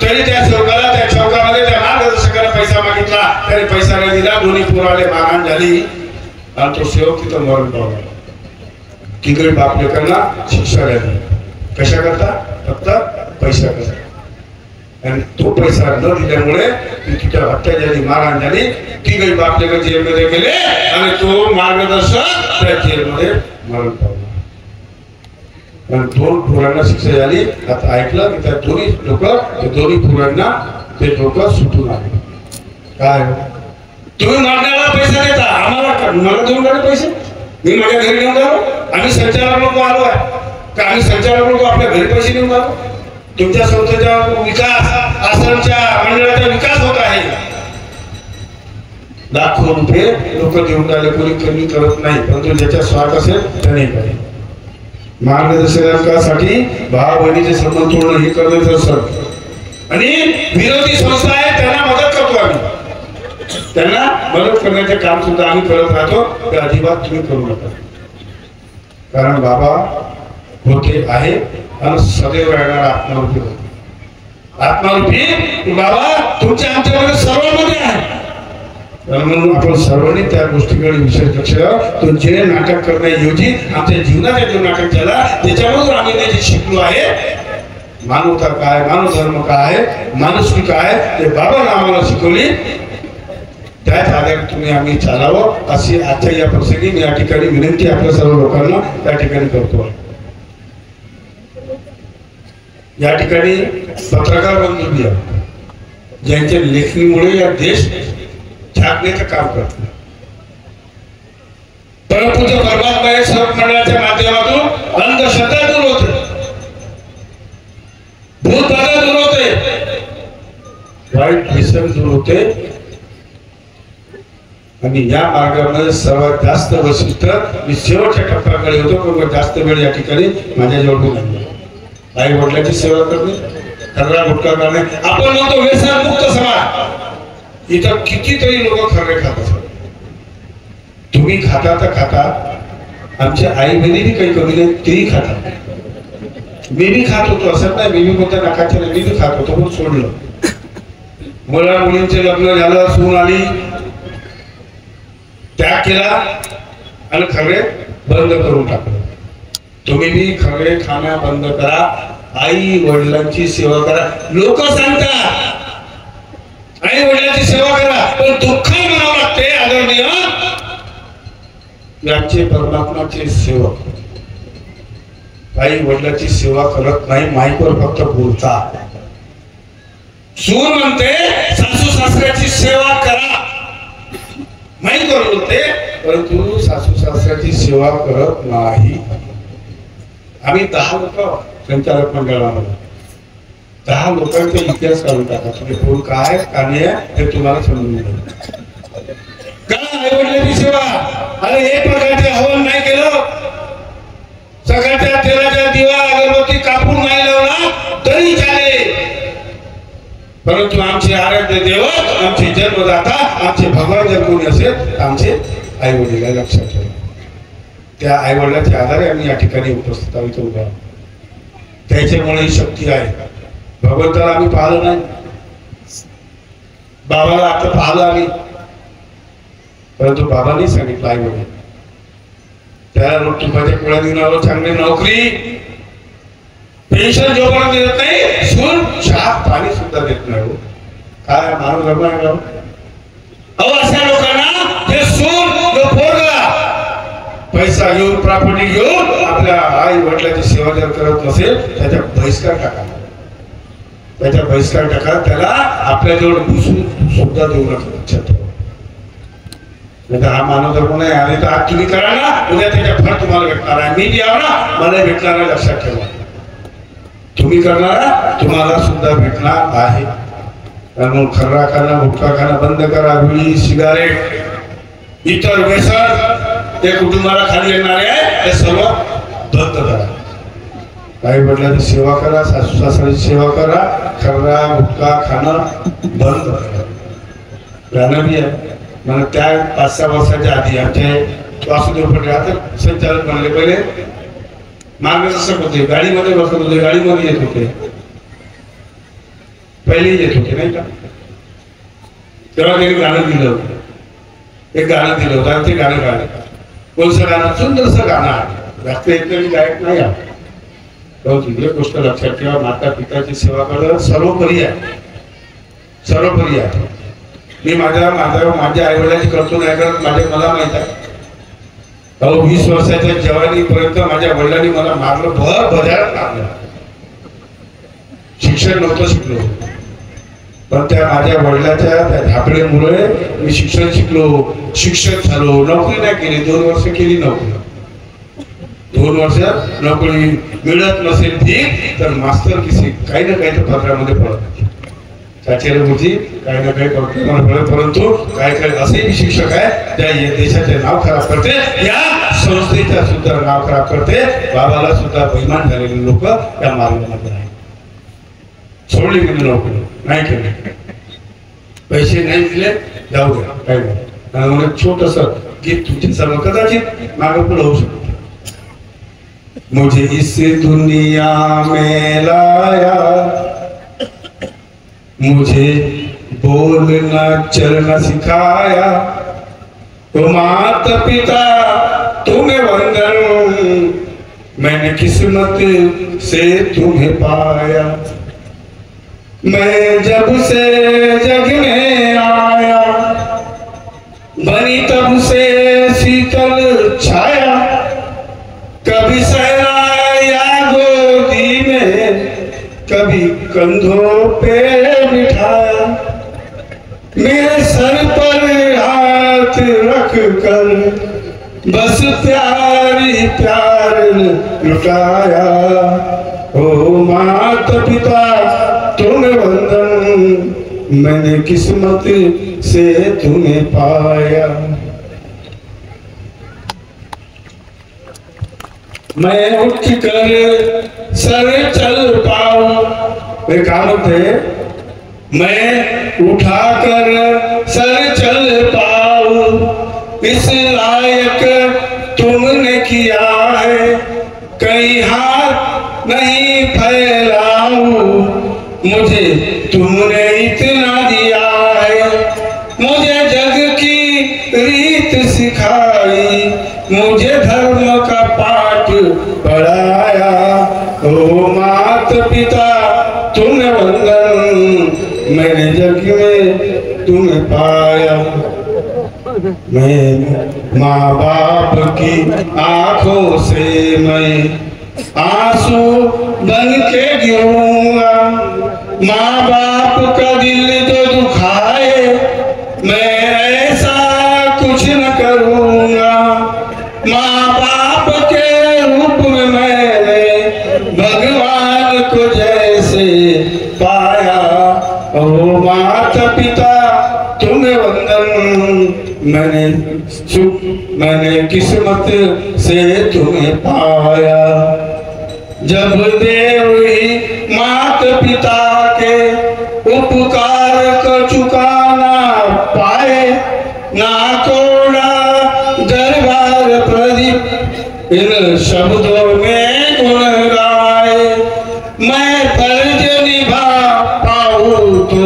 तरी त्या सेवकाला, त्या चौकामध्ये त्या मार्गदर्शकाला पैसा मागितला, त्याने पैसा नाही दिला. दोन्ही पोराले मारहाण झाली आणि तो सेवक तिथं मरण पावला. तिकडे बाप लेकरांना शिक्षा द्यावी. कशा करता? फक्त पैसा करता. आणि तो पैसा न दिल्यामुळे तिच्या हत्या झाली, मारहाण झाली. तिघे बाप लेकर जेलमध्ये गेले आणि तो मार्गदर्शक त्या जेलमध्ये मरण पावला. आणि 2 पोरांना शिक्षा झाली. आता ऐकलं की त्या दोन्ही पोरांना ते लोक सुटून आले. काय तुम्ही मारण्याला पैसा देता, आम्हाला मला देऊन टाका पैसे. मी माझ्या घरी घेऊन जातो. आम्ही संचालक लोक आलो आहे का? आम्ही संचालक लोक आपल्या घरी पैसे घेऊन जातो. तुमच्या संस्थेचा विकास, आश्रमच्या मंडळाचा विकास होत आहे. लाखो रुपये लोक देऊन राहिले, कोणी कमी करत नाही. परंतु ज्याच्या स्वार्थ असेल त्याने करे. मार्गदर्शकासाठी भाव बहिणीचे संबंध तोडणं हे करण्याचं असतं. आणि विरोधी संस्था आहे त्यांना मदत करतो आम्ही. त्यांना मदत करण्याचे काम सुद्धा आम्ही करत राहतो. ते अजिबात तुम्ही करू नका. कारण बाबा होते आहे आणि सदैव राहणार आत्मारूपी होते. आत्मारूपी बाबा तुमच्या आमच्यामध्ये सर्वांमध्ये आहे. म्हणून आपण सर्वांनी त्या गोष्टीकडे विशेष लक्ष द्यावं. तो जे नाटक करण्याऐवजी आमच्या जीवनाचा जो नाटक झाला त्याच्यामधून आम्ही जे शिकलो आहे, मानवता काय, मानव धर्म काय, माणुसकी काय, ते बाबांना आम्हाला शिकवली. त्याच आधारे तुम्ही आम्ही चालावं अशी आजच्या या प्रसंगी मी या ठिकाणी विनंती आपल्या सर्व लोकांना त्या ठिकाणी करतो. या ठिकाणी पत्रकार बंधू ज्यांच्या लेखणीमुळे या देश झाकण्याचं काम करतो. परमपूज्य परमात्मा या सेवक मंडळाच्या माध्यमातून अंधश्रद्धा दूर होते, भूतबाधा दूर होते, वाईट व्यसन दूर होते. आणि या मार्गामध्ये सर्वात जास्त वैशिष्ट्य मी शेवटच्या टप्प्याकडे होतो, पण जास्त वेळ या ठिकाणी माझ्याजवळ नाही. आई वडिलांची सेवा करणे, खर्रा गुटखा करणे. आपण म्हणतो व्यसन मुक्त समाज. इथं कितीतरी लोक खर्रे खात असतात. तुम्ही खाता तर खाता, आमच्या आई बहिणी काही कमी नाही, तेही खातात. मी बी खात होतो, असं नाही मी बी कोणत्या नाकाच्या मी बी खात होतो, पण सोडलं. मुला मुलींचे लग्न झालं, सून आली, त्याग केला आणि खरे बंद करून टाकलं. तुम्ही बी खरे खाणं बंद करा, आई वडिलांची सेवा करा. लोक सांगतात आई वडिलांची सेवा करा, पण दुःख म्हणावं लागते. आदरणीय यांचे परमात्माचे सेवक आई वडिलांची सेवा करत नाही, माईकवर फक्त बोलतात. सून म्हणते सासू सासऱ्याची सेवा करा, माईकवर बोलते, परंतु सासू सासऱ्याची सेवा करत नाही. आम्ही 10 लोक संचालक मंडळामध्ये 10 लोकांचा इतिहास काढून टाका. तुम्ही कोण काय काने हे तुम्हाला समजून मिळेल. का आईवडिलांची सेवा? अरे एक प्रकारचे हवन नाही केलं, सगळ्याच्या तेलाच्या दिवा अगरबत्ती कापून नाही लावला तरी चालेल, परंतु आमचे आराध्य देवत, आमचे जन्मदाता, आमचे भगवान जर कोणी असेल आमचे आई वडील लक्षात ठेवा. त्या आई वडिलांच्या आधारे आम्ही या ठिकाणी उपस्थित आहोत. उभा त्याच्यामुळे ही शक्ती आहे. भगवंताला आम्ही पाहिलं नाही, बाबाला आता पाहिलं आम्ही, परंतु बाबांनी सांगितलं आई वडील त्याला रोज तुपाच्या पोळ्या देऊन आलो, चांगली नोकरी, पेन्शन जोपर्यंत देत नाही, सून चहा पाणी सुद्धा देत नाही. काय मानव धर्म आहे का? अहो अशा लोकांना ते सून पोरगा पैसा घेऊन, प्रॉपर्टी घेऊन आपल्या आई वडिलांची सेवा जर करत नसेल त्याच्या बहिष्कार टाका. त्याच्या बहिष्कार टाका. त्याला आपल्याजवळ बसून सुद्धा देऊ नका. लक्षात ठेवा. नाही तर हा मानव धर्म नाही. आणि तर आज तुम्ही करा ना, उद्या त्याच्या फळ तुम्हाला भेटणार आहे. मी जे आहे ना मला भेटणार आहे, लक्षात ठेवा. तुम्ही करणारा तुम्हाला सुद्धा भेटणार आहे. त्यामुळे खर्रा खाणं, गुटखा खाणं बंद करा. बिडी, सिगारेट, इतर व्यसन ते कुटुंबाला खाली येणारे आहे ते सर्व बंद करा. काही वडिलांची सेवा करा, सासू सासऱ्याची सेवा करा. खर्रा गुटखा खाणं बंद करा. गाणं बी आहे मला त्या 5-6 वर्षाच्या आधी आमचे वासुदेव पटेल आता संचालक बनले. पहिले मार्गदर्शक होते, गाडीमध्ये बसत होते, गाडीमध्ये येत होते, पहिले येत होते नाही का. तेव्हा त्यांनी गाणं दिलं होतं, एक गाणं दिलं होतं आणि ते गाणं गाणं कोणचं गाणं, सुंदरसं गाणं आहे. जास्त एकतरी गायक नाही आहे. एक गोष्ट लक्षात ठेवा, माता पिताची सेवा करणं सर्वोपरी आहे, सर्वोपरी आहे. मी माझ्या आई वडिलांची करतो नाही करत, मला माहित आहे. 20 वर्षाच्या जवानीपर्यंत माझ्या वडिलांनी मला मारलं, भरभराट मारलं. शिक्षण नव्हतं शिकलो, पण त्या माझ्या वडिलाच्या त्या धापडेमुळे मी शिक्षण शिकलो, शिक्षक झालो. नोकरी नाही केली, 2 वर्ष केली नोकरी. 2 वर्ष नोकरी मिळत नसेल ठीक तर मास्तर किसी काही ना काही तर पत्रामध्ये पडत त्याचे बुद्धी काही ना काही करतो. परंतु काय काय असेही शिक्षक आहे त्या देशाचे नाव खराब करते, या संस्थेचा सुद्धा नाव खराब करते. बाबाला सुद्धा बेईमान झालेले लोक या मार्गामध्ये आहेत. सोडली म्हणजे नोकरी नाही केली, पैसे नाही दिले, जाऊ द्या काय नाही. छोटस गीत तुमचे सर्व कदाचित मागे पुढे होऊ शकतो. मुझे इस दुनिया में लाया, मुझे बोलना चलना सिखाया, तो माता पिता तुम्हें वंदन, मैंने किस्मत से तुम्हें पाया. मैं जब से जग में आया, बनी तब से शीतल छाया, कभी सहलाया गोदी में, कभी कंधों पे बिठाया. मेरे सर पर हाथ रख कर बस प्यारी प्यार लुटाया. ओ माता पिता तुम्हें वंदन, मैंने किस्मत से तुम्हें पाया. मैं उठ कर सर चल पाऊं, वे काम थे. मैं उठा कर सर चल पाऊं, इस लायक तुमने किया है. कहीं हाथ नहीं फैलाऊं, मुझे तुमने इतना दिया है. मुझे जग की रीत सिखाई, मुझे धर्म का पाठ पढ़ाया. ओ माता पिता तुम्हें वंदन, मैंने जग में तुम्हें पाया. मैं माँ बाप की आंखों से मैं आंसू बन के गिरूंगा. माँ बाप का दिल तो दुखाए, मैं ऐसा कुछ न करूंगा. माँ बाप के रूप में मैंने भगवान को जैसे पाया. ओ माता पिता तुम्हें वंदन, मैंने किस्मत से तुम्हें पाया. जब देव ही माता पिता के उपकार को चुकाना पाए, ना कोड़ा दरबार प्रदीप इन शब्दों में गुण गाए. मैं फर्ज निभा पाऊं तो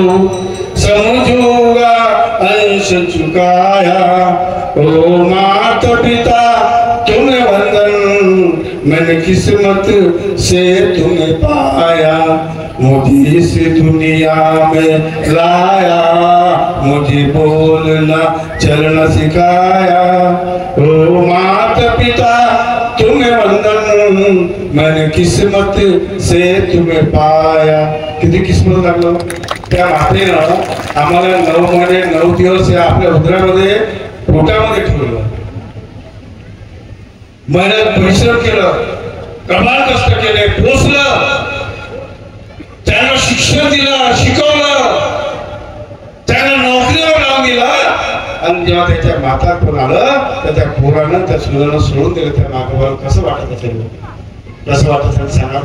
समझूंगा अंश चुकाया. ओ माता पिता तुम्हें वंदन, मैंने किस्मत से तुम्हें पाया. मुझे इस दुनिया में लाया, मुझे बोलना चलना सिखाया. ओ माता पिता तुम्हें वंदन, मैंने किस्मत से तुम्हें पाया. किती किस्मत लागलं त्या मातेनं आम्हाला 9 महिने 9 दिवस या आपल्या उदरामध्ये पोटामध्ये ठेवलं, मेहनत परिश्रम केलं, कमाल कष्ट केले, पोचलं, त्याला शिक्षण दिलं, शिकवलं, त्याला नोकरीवर लावून दिलं. आणि जेव्हा त्याच्या म्हातारपण आलं तर त्या पोरानं त्या सुनानं सोडून दिलं. त्या मागोवर कसं वाटत असेल, कसं वाटत असेल सांगा.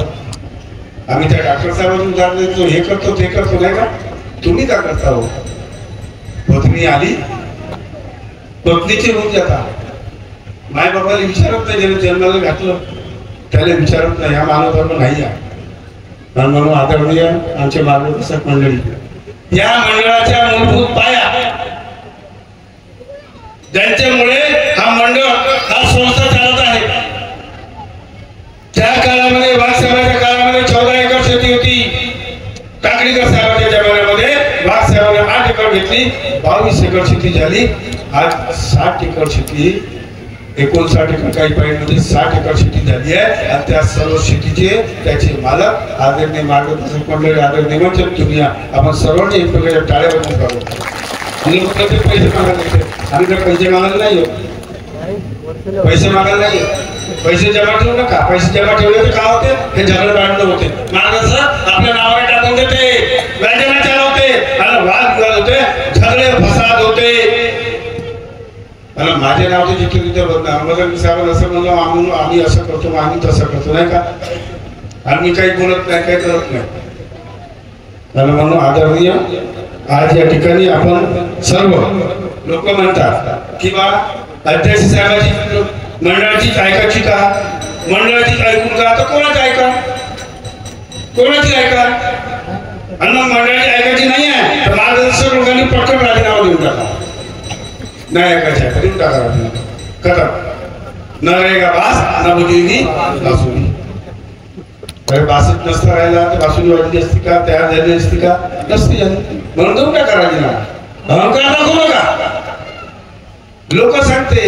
आम्ही त्या डॉक्टर साहेबांनी उदाहरण देतो, हे करतो ते करतो, नाही का? तुम्ही का करता हो? पत्नी आली, पत्नीची रूप जाता, माय बाबाला विचारत नाही, ज्याने जन्माला घातलं त्याला विचारत नाही. हा मानव धर्म नाही आहे. म्हणून आदरणीय आमचे मार्गदर्शक मंडळी, या मंडळाच्या मूलभूत पाया ज्यांच्यामुळे हा मंडळ, हा संस्था चालत आहे. त्या काळामध्ये वाघ साहेबांच्या काळामध्ये 14 एकर शेती होती. टाकळीकर साहेबांच्या जमान्यामध्ये वाघ साहेबांनी 8 एकर घेतली, 22 एकर शेती झाली. आज 60 एकर शेती, 59 एकर काही पॉईंटमध्ये 60 एकर शेती झाली आहे. आणि त्या सर्व शेतीचे त्याचे मालक आदरणीय मार्गदर्शक मंडळी, आदरणीय मंचन दुनिया, आपण सर्वांनी एक प्रकारच्या टाळ्या बसून काढू. पैसे मागायला येते, आम्ही तर पैसे मागायला नाही, पैसे मागायला नाही, पैसे जमा ठेवू नका. पैसे जमा ठेवले तर काय होते, हे झगडे भांडण होते. मार्गदर्शक आपल्या नावाने टाकून देते, व्याजना चालवते आणि वाद विवाद होते, झगडे फसाद होते. आणि माझे नाव तर जिथे तिथे बदनाम. अहमद साहेब असं म्हणलं, आम्ही असं करतो, आम्ही तसं करतो, नाही का? आम्ही काही बोलत नाही, काही करत नाही. आणि म्हणून आदरणीय आज या ठिकाणी आपण सर्व लोक म्हणतात की बा अध्यक्ष साहेबाची मंडळाची ऐकायची का, मंडळाची ऐकून का, तर कोणाची ऐका, कोणाची ऐका. आणि मग मंडळाची ऐकायची नाही आहे तर मार्गदर्शक लोकांनी पटकन राजीनामा देऊन टाका. नाही ऐकायचं आहे देऊन टाका राजीनामा, खतम. न रहेगा बास न बजेगी बासुरी. अरे बासच नसता राहिला तर बासुरी वाजली असती का, तयार झाली असती का? नसती झाली. म्हणून देऊन टाका राजीनामा. अहंकार दाखवू नका. लोक सांगते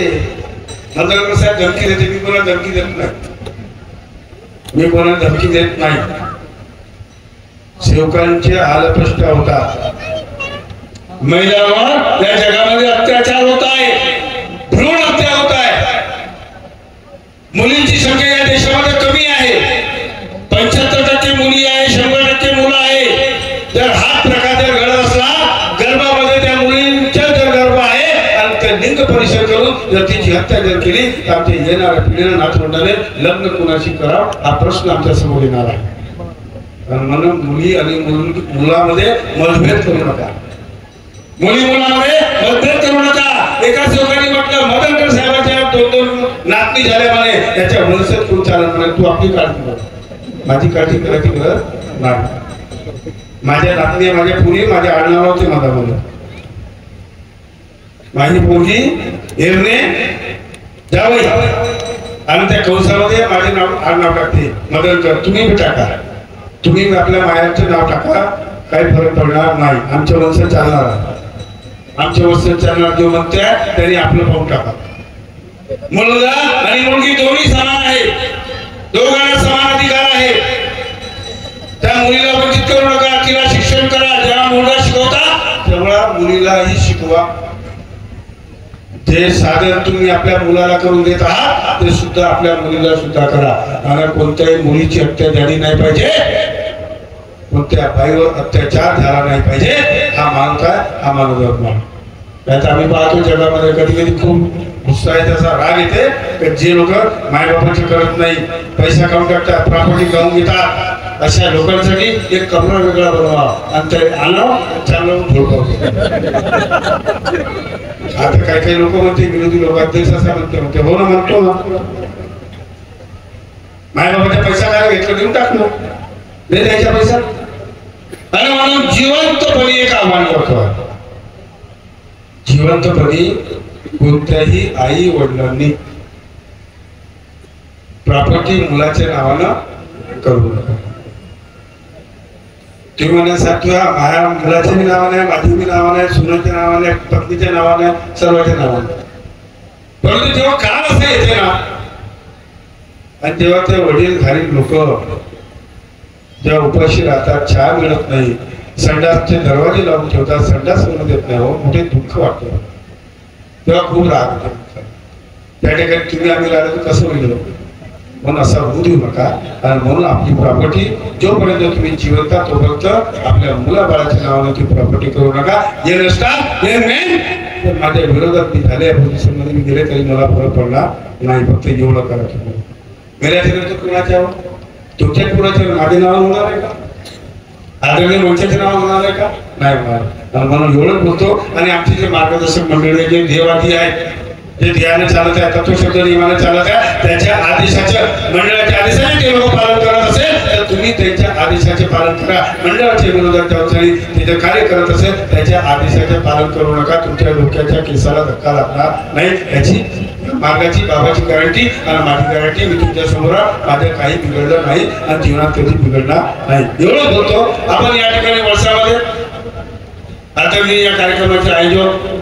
मंडळकर साहेब धमकी देते, मी कोणाला धमकी देत नाही, मी कोणाला धमकी देत नाही. सेवकांचे हालप्रश्न होतात, महिलांवर या जगामध्ये अत्याचार होत आहे, भ्रूण हत्या होत आहे. मुलींची संख्या या देशामध्ये कमी आहे, 75% मुली आहे, 100% मुलं आहे. जर हा प्रकार जर घडत असला, गर्भामध्ये त्या मुलींच्या जर गर्भ आहे आणि त्या लिंग परिषद करून जर तिची हत्या जर केली तर आमच्या येणाऱ्या पिढीला नातवंडाने लग्न कुणाशी करावं हा प्रश्न आमच्या समोर येणार आहे. म्हणून मुली आणि मुलामध्ये मतभेद करू नका, मुली मुलामध्ये मतभेद करू नका. एकाच लोकांनी म्हटलं मदनकर साहेबांच्या 2-2 नातनी झाल्या म्हणे, त्याच्या वंशज कोण चालत म्हणे. तू आपली काळजी कर, माझी काळजी करायची गरज नाही. माझ्या नातनी, माझ्या पुरी, माझ्या आडनाव होते माझा मुलं, माझी पोरगी एरणे जावई आणि त्या कंसामध्ये माझे नाव आडनाव टाकते मदनकर. तुम्ही बी टाका, तुम्ही आपल्या मायाचे नाव टाका, काही फरक पडणार नाही. आमच्या वंश चालणार, आमच्या वंश चालणार. जो म्हणते त्यांनी आपलं पाहून टाका. मुलगा आणि मुलगी दोन्ही समान आहे, दोघांना समान अधिकार आहे. त्या मुलीला वंचित करू नका, तिला शिक्षण करा. जेव्हा मुलगा शिकवता तेव्हा मुलीलाही शिकवा. जे साधन तुम्ही आपल्या मुलाला करून देत आहात ते सुद्धा आपल्या मुलीला सुद्धा करा. आणि कोणत्याही मुलीची हत्या झाली नाही पाहिजे, कोणत्या बाईवर अत्याचार झाला नाही पाहिजे. हा मानव आहे, हा मानव धर्म आहे. त्यात आम्ही पाहतो जगामध्ये कधी कधी खूप गुस्सा आहे, त्याचा राग येते की जे लोक मायबापाची करत नाही, पैसा काढून टाकतात, प्रॉपर्टी काढून घेतात, अशा लोकांसाठी एक कमरा वेगळा बनवा आणि ते आणावं चांगलं झोडकावतो. आता काही काही लोक म्हणते, विरोधी लोक अध्यक्ष असं म्हणते, हो ना म्हणतो ना, मायबापाचा पैसा काय घेतलं देऊन टाकलो, नाही द्यायचा पैसा. आणि म्हणून जिवंतपणी एक आव्हान करतो, जिवंतपणी कोणत्याही आई वडिलांनी प्रॉपर्टी मुलाच्या नावानं करू नका. ते म्हणण्यासाठी माझ्या मुलाच्या बी नावाने, माझी बी नावाने, सुनाच्या नावाने, पत्नीच्या नावाने, सर्वांच्या नावाने. परंतु जेव्हा काळ असं येते ना, आणि तेव्हा ते वडीलधारी लोक जेव्हा उपाशी राहतात, चहा मिळत नाही, संडासचे दरवाजे लावून ठेवतात, संडास मिळू देत नाही, हो मोठे दुःख वाटतं. तेव्हा खूप राग होतो. त्या ठिकाणी तुम्ही आम्ही राहिलो तर कसं होईल, म्हणून असा होऊ देऊ नका. आणि म्हणून आपली प्रॉपर्टी जोपर्यंत तुम्ही जिवंत तोपर्यंत आपल्या मुलाबाळाच्या नावाने ती प्रॉपर्टी करू नका. हे नसतात हे मेन माझ्या विरोधात मी झाले पोझिशन मध्ये मी गेले तरी मला फरक पडला नाही. फक्त एवढं करा तुम्ही मेल्याच्या कुणाच्या तुमच्या कुणाच्या माझे नाव होणार आहे का, आदरणीय मंचाचे नाव होणार आहे का, नाही होणार. म्हणून एवढंच बोलतो. आणि आमचे जे मार्गदर्शक मंडळी जे देवादी आहेत, जे ध्यान चालत आहे, तत्वशब्द नियमाने चालत आहे, त्याच्या आदेशाच्या मंडळाच्या आदेशाने ते लोक पालन करत असेल तर तुम्ही त्यांच्या आदेशाचे पालन करा. मंडळाच्या विरोधात त्यावेळी तिथे कार्य करत असेल त्याच्या आदेशाचे पालन करू नका. तुमच्या डोक्याच्या केसाला धक्का लागणार नाही याची मार्गाची बाबाची गॅरंटी आणि माझी गॅरंटी. मी तुमच्या समोर माझं काही बिघडलं नाही आणि जीवनात कधी बिघडणार नाही एवढं बोलतो. आपण या ठिकाणी वर्षामध्ये आता या कार्यक्रमाचे आयोजक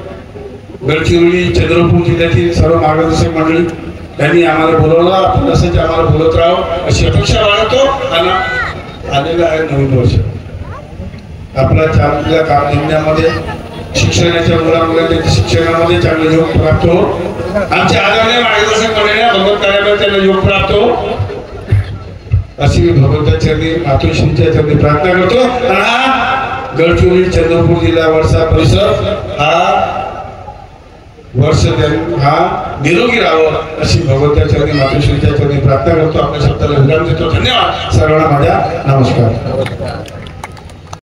गडचिरोली चंद्रपूर जिल्ह्यातील सर्व मार्गदर्शक मंडळी त्यांनी आम्हाला बोलवलं. आपण असंच आम्हाला बोलत राहावं अशी अपेक्षा बाळगतो. आणि आलेलं आहे नवीन वर्ष आपल्या चांगल्या कामधंद्यामध्ये शिक्षणाच्या मुलामुलांच्या शिक्षणामध्ये चांगले योग प्राप्त हो. आमच्या आदरणीय मार्गदर्शक मंडळीला भगवत कार्यामध्ये त्यांना योग प्राप्त हो अशी मी भगवंताच्या चरणी मातोश्रीच्या चरणी प्रार्थना करतो. आणि हा गडचिरोली चंद्रपूर जिल्हा वर्षा परिसर हा वर्ष हा निरोगी राहावं अशी भगवंताच्या चरणी मातोश्रीच्या चरणी प्रार्थना करतो. आपल्या शब्दाला विराम देतो. धन्यवाद सर्वांना. माझ्या नमस्कार.